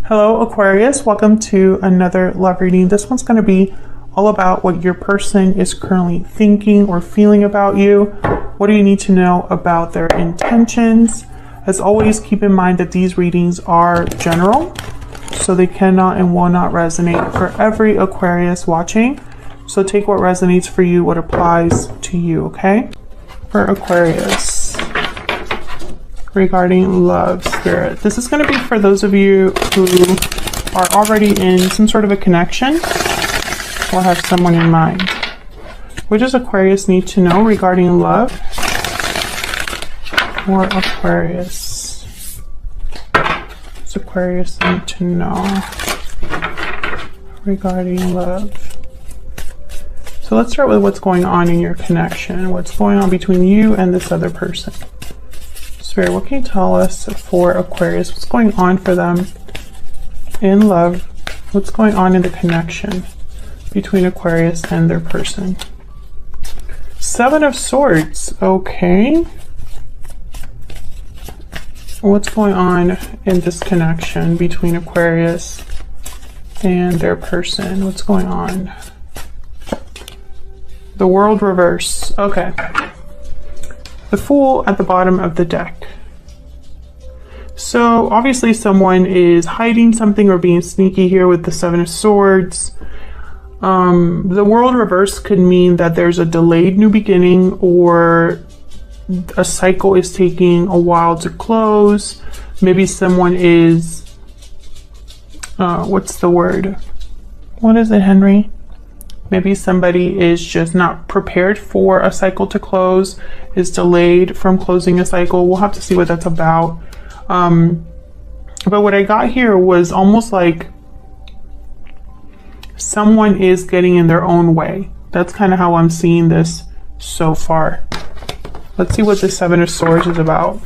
Hello Aquarius, welcome to another love reading. This one's going to be all about what your person is currently thinking or feeling about you. What do you need to know about their intentions? As always, keep in mind that these readings are general, so they cannot and will not resonate for every Aquarius watching. So take what resonates for you, what applies to you, okay? For Aquarius, regarding love, spirit. This is going to be for those of you who are already in some sort of a connection or have someone in mind. What does Aquarius need to know regarding love for Aquarius? What does Aquarius need to know regarding love? So let's start with what's going on in your connection. What's going on between you and this other person? Spirit, what can you tell us for Aquarius? What's going on for them in love? What's going on in the connection between Aquarius and their person? Seven of Swords. Okay. What's going on in this connection between Aquarius and their person? What's going on? The World reverse. Okay. The Fool at the bottom of the deck. So obviously someone is hiding something or being sneaky here with the Seven of Swords. The World reverse could mean that there's a delayed new beginning, or a cycle is taking a while to close. Maybe someone is, what's the word? What is it, Henry? Maybe somebody is just not prepared for a cycle to close, is delayed from closing a cycle. We'll have to see what that's about. But what I got here was almost like someone is getting in their own way. That's kind of how I'm seeing this so far. Let's see what the Seven of Swords is about.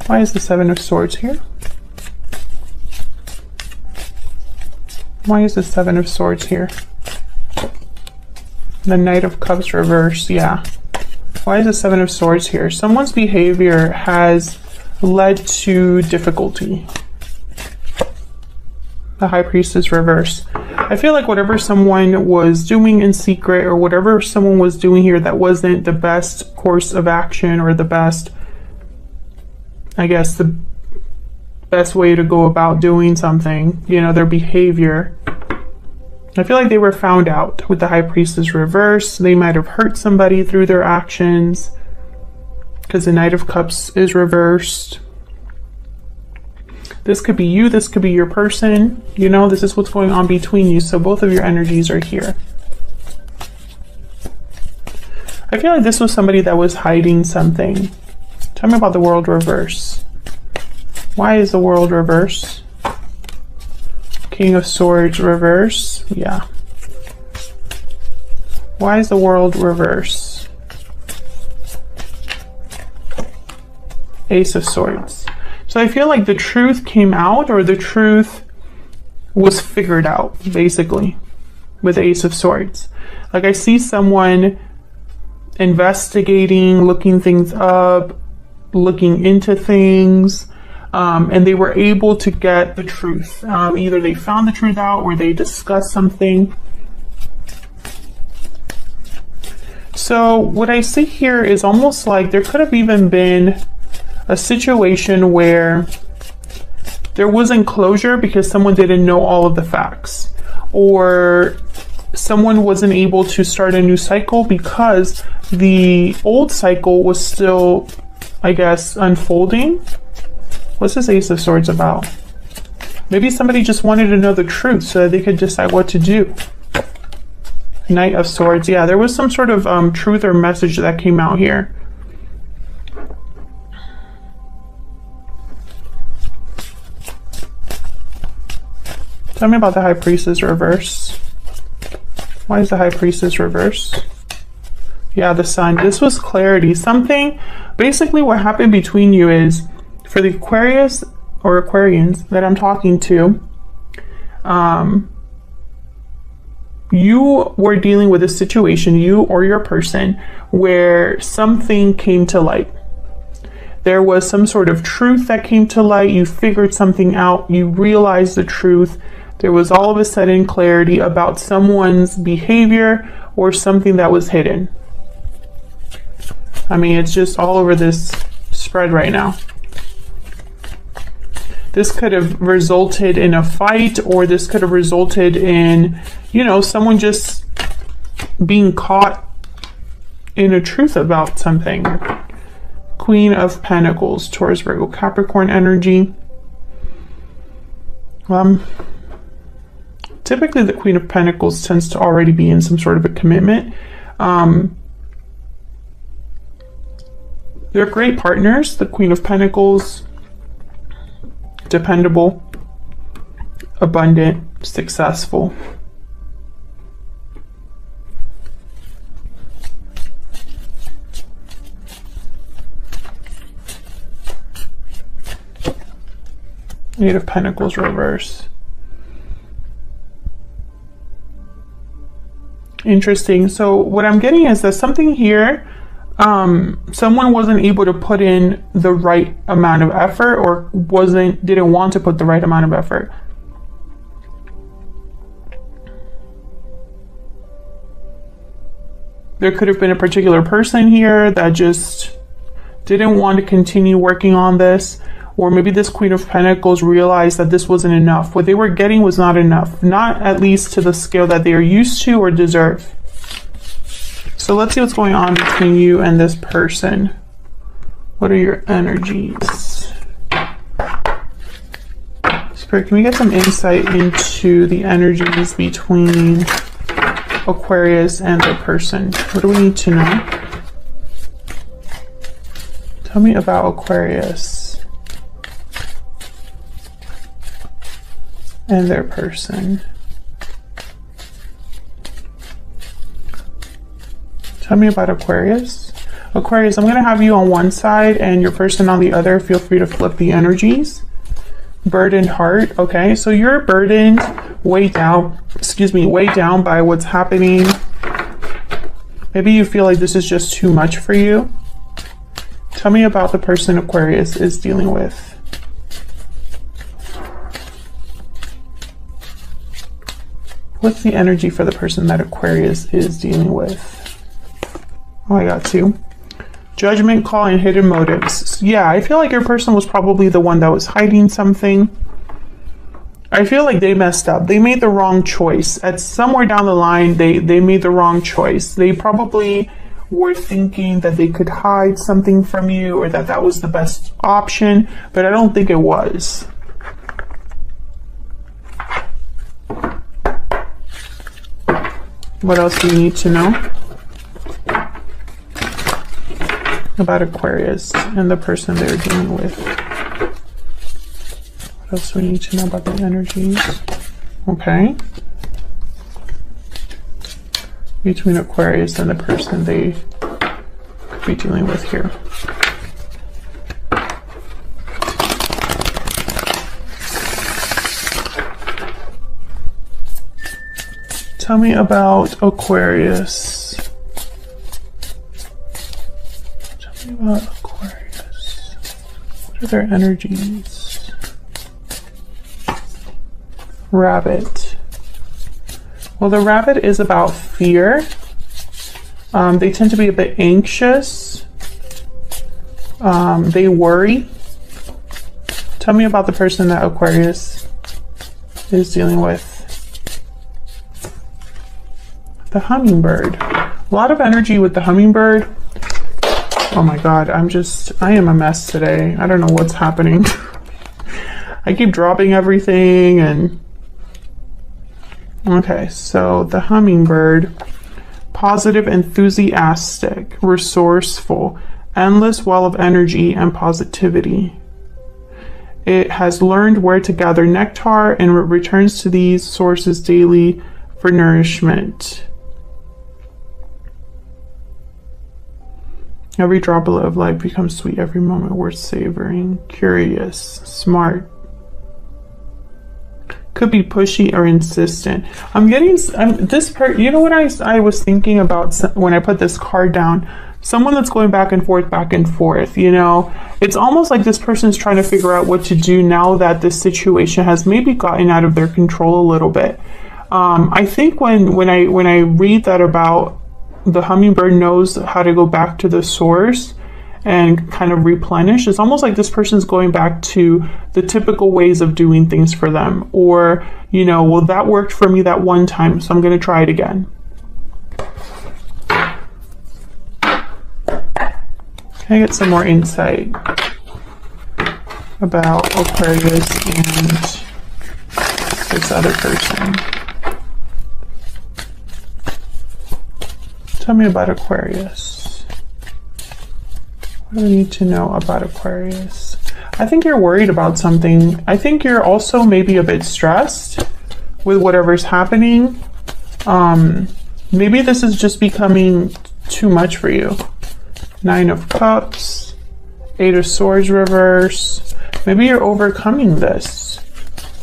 Why is the Seven of Swords here? Why is the Seven of Swords here? The Knight of Cups reverse, yeah. Why is the Seven of Swords here? Someone's behavior has led to difficulty. The High Priestess reverse. I feel like whatever someone was doing in secret, or whatever someone was doing here that wasn't the best course of action, or the best, I guess, the best way to go about doing something, you know, their behavior. I feel like they were found out with the High Priestess reverse. They might have hurt somebody through their actions because the Knight of Cups is reversed. This could be you, this could be your person, you know, this is what's going on between you. So both of your energies are here. I feel like this was somebody that was hiding something. Tell me about the World reverse. Why is the World reverse? King of Swords reverse. Yeah. Why is the World reverse? Ace of Swords. So I feel like the truth came out, or the truth was figured out, basically, with the Ace of Swords. Like, I see someone investigating, looking things up, looking into things, and they were able to get the truth. Either they found the truth out, or they discussed something. So what I see here is almost like there could have even been a situation where there wasn't closure because someone didn't know all of the facts, or someone wasn't able to start a new cycle because the old cycle was still, I guess, unfolding. What's this Ace of Swords about? Maybe somebody just wanted to know the truth so that they could decide what to do. Knight of Swords. Yeah, there was some sort of truth or message that came out here. Tell me about the High Priestess reverse. Why is the High Priestess reverse? Yeah, the Sun. This was clarity. Something, basically what happened between you is, for the Aquarius or Aquarians that I'm talking to, you were dealing with a situation, you or your person, where something came to light. there was some sort of truth that came to light. You figured something out. You realized the truth. There was all of a sudden clarity about someone's behavior or something that was hidden. I mean, it's just all over this spread right now. This could have resulted in a fight, or this could have resulted in, you know, someone just being caught in a truth about something. Queen of Pentacles, Taurus, Virgo, Capricorn energy. Typically the Queen of Pentacles tends to already be in some sort of a commitment. They're great partners. The Queen of Pentacles, dependable, abundant, successful. Eight of Pentacles reverse. Interesting. So what I'm getting is that something here, someone wasn't able to put in the right amount of effort, or didn't want to put the right amount of effort. There could have been a particular person here that just didn't want to continue working on this. Or maybe this Queen of Pentacles realized that this wasn't enough. What they were getting was not enough. Not at least to the scale that they are used to or deserve. So let's see what's going on between you and this person. What are your energies? Spirit, can we get some insight into the energies between Aquarius and their person? What do we need to know? Tell me about Aquarius and their person. Tell me about Aquarius. Aquarius, I'm going to have you on one side and your person on the other. Feel free to flip the energies. Burdened heart. Okay, so you're burdened, weighed down, weighed down by what's happening. Maybe you feel like this is just too much for you. Tell me about the person Aquarius is dealing with. What's the energy for the person that Aquarius is dealing with? Oh, I got two. Judgment call and hidden motives. Yeah, I feel like your person was probably the one that was hiding something. I feel like they messed up. They made the wrong choice. At somewhere down the line, they made the wrong choice. They probably were thinking that they could hide something from you, or that that was the best option, but I don't think it was. What else do you need to know about Aquarius and the person they're dealing with? What else do we need to know about the energies? Okay. Between Aquarius and the person they could be dealing with here. Tell me about Aquarius. Tell me about Aquarius. What are their energies? Rabbit. Well, the Rabbit is about fear. They tend to be a bit anxious. They worry. Tell me about the person that Aquarius is dealing with. The hummingbird. A lot of energy with the hummingbird. Oh my god, I am a mess today. I don't know what's happening. I keep dropping everything and... Okay, so the hummingbird. Positive, enthusiastic, resourceful, endless well of energy and positivity. It has learned where to gather nectar and returns to these sources daily for nourishment. Every droplet of life becomes sweet, every moment worth savoring. Curious, smart. Could be pushy or insistent. I'm getting this part. You know what I was thinking about when I put this card down? someone that's going back and forth, you know. It's almost like this person's trying to figure out what to do now that this situation has maybe gotten out of their control a little bit. I think when I read that about the hummingbird knows how to go back to the source and kind of replenish, it's almost like this person's going back to the typical ways of doing things for them. Or, you know, well, that worked for me that one time, so I'm going to try it again. Can I get some more insight about Aquarius and this other person? Tell me about Aquarius. What do I need to know about Aquarius? I think you're worried about something. I think you're also maybe a bit stressed with whatever's happening. Maybe this is just becoming too much for you. 9 of Cups, 8 of Swords reverse. Maybe you're overcoming this,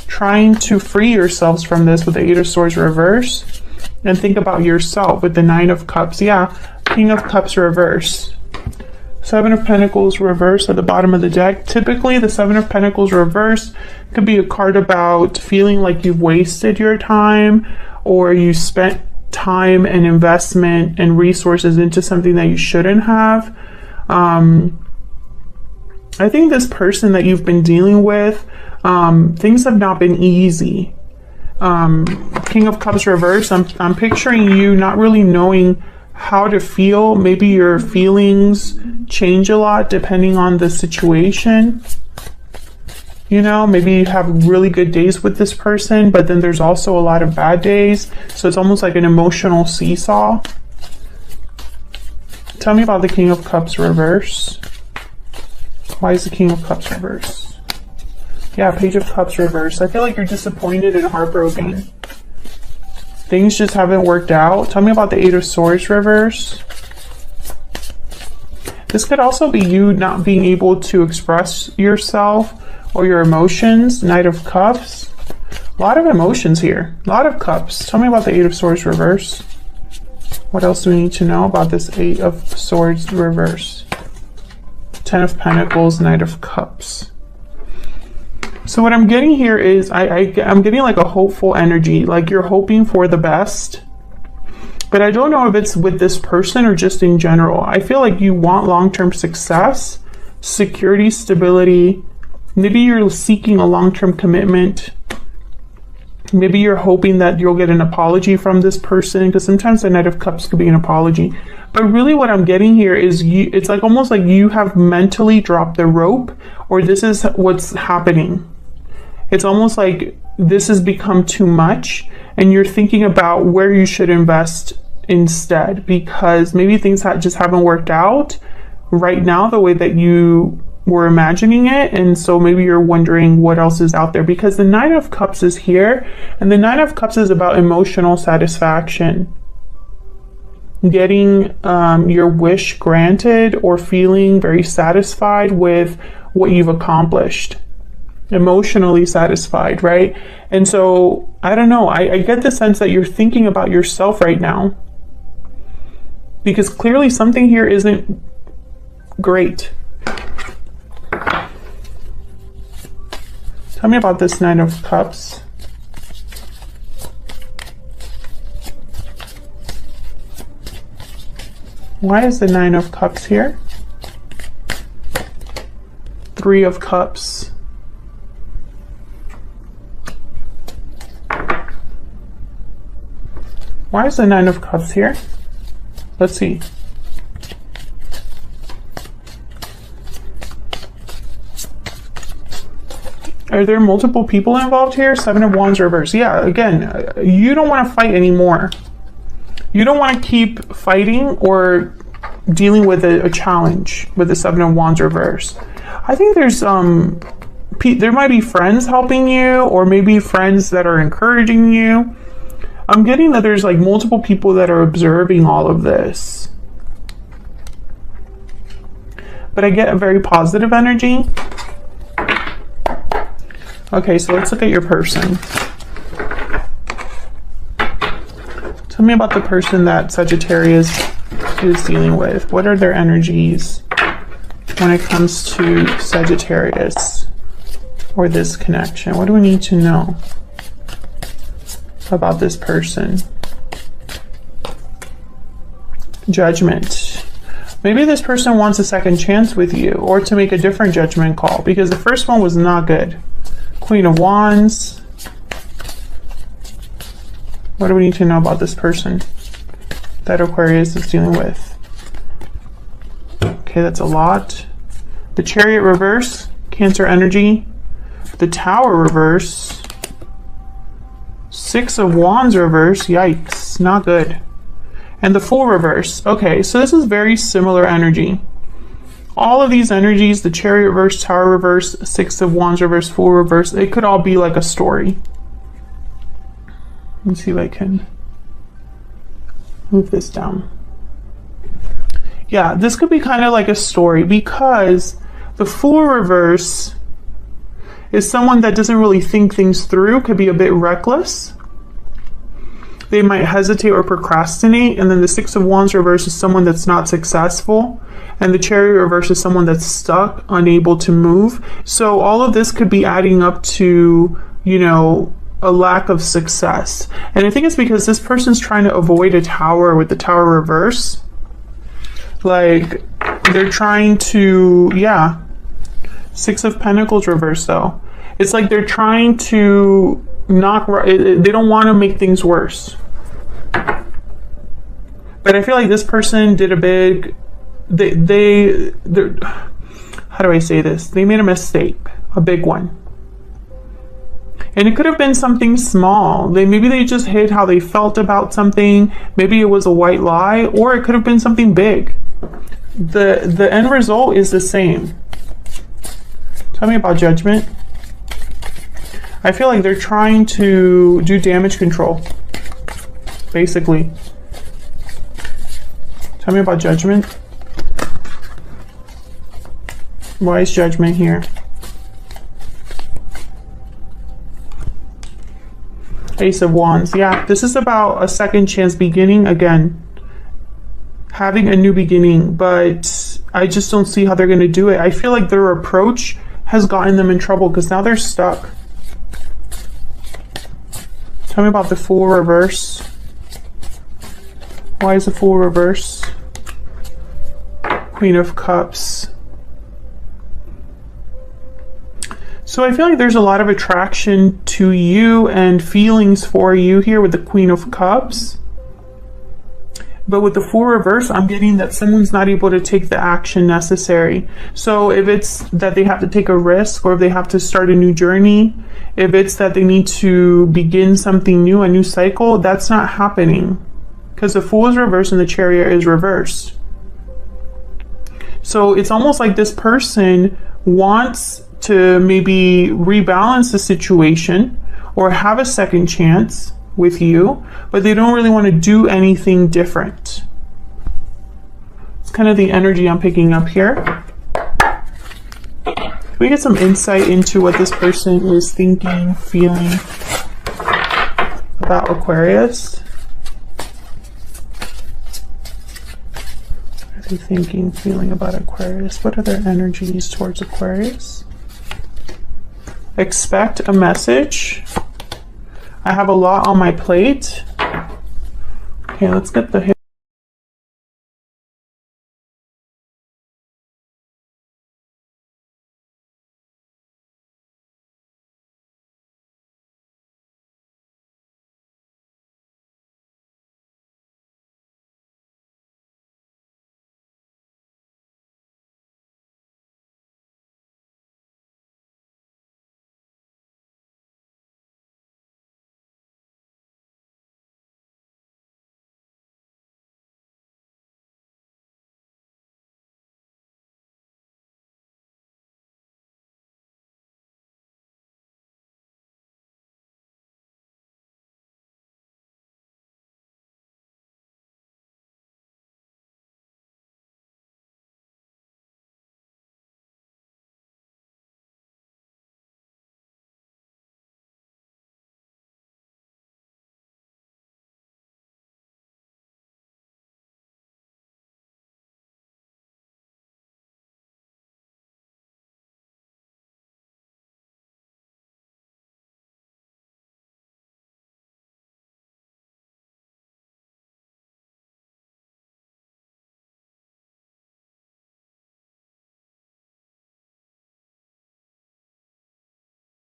trying to free yourselves from this with the 8 of Swords reverse, and think about yourself with the 9 of Cups. Yeah, King of Cups reverse. 7 of Pentacles reverse at the bottom of the deck. Typically, the 7 of Pentacles reverse could be a card about feeling like you've wasted your time, or you spent time and investment and resources into something that you shouldn't have. I think this person that you've been dealing with, things have not been easy. King of Cups reverse, I'm picturing you not really knowing how to feel. Maybe your feelings change a lot depending on the situation. You know, maybe you have really good days with this person, but then there's also a lot of bad days. So it's almost like an emotional seesaw. Tell me about the King of Cups reverse. Why is the King of Cups reverse? Yeah, Page of Cups reverse. I feel like you're disappointed and heartbroken. Things just haven't worked out. Tell me about the 8 of Swords reverse. This could also be you not being able to express yourself or your emotions. Knight of Cups. A lot of emotions here. A lot of cups. Tell me about the 8 of Swords reverse. What else do we need to know about this 8 of Swords reverse? 10 of Pentacles, Knight of Cups. So what I'm getting here is I'm getting like a hopeful energy. Like you're hoping for the best. But I don't know if it's with this person or just in general. I feel like you want long-term success, security, stability. Maybe you're seeking a long-term commitment. Maybe you're hoping that you'll get an apology from this person, because sometimes the Knight of Cups could be an apology. But really what I'm getting here is it's like almost like you have mentally dropped the rope, or this is what's happening. It's almost like this has become too much and you're thinking about where you should invest instead, because maybe things just haven't worked out right now the way that you were imagining it. And so maybe you're wondering what else is out there, because the 9 of Cups is here, and the 9 of Cups is about emotional satisfaction, getting your wish granted, or feeling very satisfied with what you've accomplished, emotionally satisfied, right? And so I don't know, I get the sense that you're thinking about yourself right now, because clearly something here isn't great. Tell me about this 9 of Cups. Why is the 9 of Cups here? 3 of Cups. Why is the 9 of Cups here? Let's see. Are there multiple people involved here? 7 of Wands reverse. Yeah, again, you don't want to fight anymore. You don't want to keep fighting or dealing with a challenge with the 7 of Wands reverse. I think there's there might be friends helping you, or maybe friends that are encouraging you. I'm getting that there's like multiple people that are observing all of this. But I get a very positive energy. Okay, so let's look at your person. Tell me about the person that Sagittarius is dealing with? What are their energies when it comes to Sagittarius or this connection? What do we need to know about this person? Judgment. Maybe this person wants a second chance with you, or to make a different judgment call, because the first one was not good. Queen of Wands. What do we need to know about this person that Aquarius is dealing with? Okay, that's a lot. The Chariot reverse, Cancer energy. The Tower reverse. Six of Wands reverse, yikes, not good. And the Fool reverse. Okay, so this is very similar energy. All of these energies, the Chariot reverse, Tower reverse, Six of Wands reverse, Fool reverse, it could all be like a story. Let me see if I can move this down. Yeah, this could be kind of like a story, because the Fool reverse is someone that doesn't really think things through, could be a bit reckless. They might hesitate or procrastinate. And then the Six of Wands reverse is someone that's not successful. And the Chariot reverse is someone that's stuck, unable to move. So all of this could be adding up to, you know, a lack of success. And I think it's because this person's trying to avoid a Tower with the Tower reverse. Like, they're trying to, yeah. Six of Pentacles reverse though. It's like they're trying to they don't want to make things worse. But I feel like this person did a big, how do I say this? They made a mistake, a big one. And it could have been something small. Maybe they just hid how they felt about something. Maybe it was a white lie, or it could have been something big. The end result is the same. Tell me about Judgment. I feel like they're trying to do damage control, basically. Tell me about Judgment. Why is Judgment here? Ace of Wands. Yeah, this is about a second chance beginning again. Having a new beginning, but I just don't see how they're going to do it. I feel like their approach has gotten them in trouble because now they're stuck. Tell me about the Fool reverse. Why is the Fool reverse? Queen of Cups. So I feel like there's a lot of attraction to you and feelings for you here with the Queen of Cups. But with the Fool reverse, I'm getting that someone's not able to take the action necessary. So if it's that they have to take a risk, or if they have to start a new journey, if it's that they need to begin something new, a new cycle, that's not happening. Because the Fool is reversed and the Chariot is reversed. So it's almost like this person wants to maybe rebalance the situation or have a second chance with you, but they don't really want to do anything different. It's kind of the energy I'm picking up here. Can we get some insight into what this person is thinking, feeling about Aquarius? What are they thinking, feeling about Aquarius? What are their energies towards Aquarius? Expect a message. I have a lot on my plate. Okay, let's get the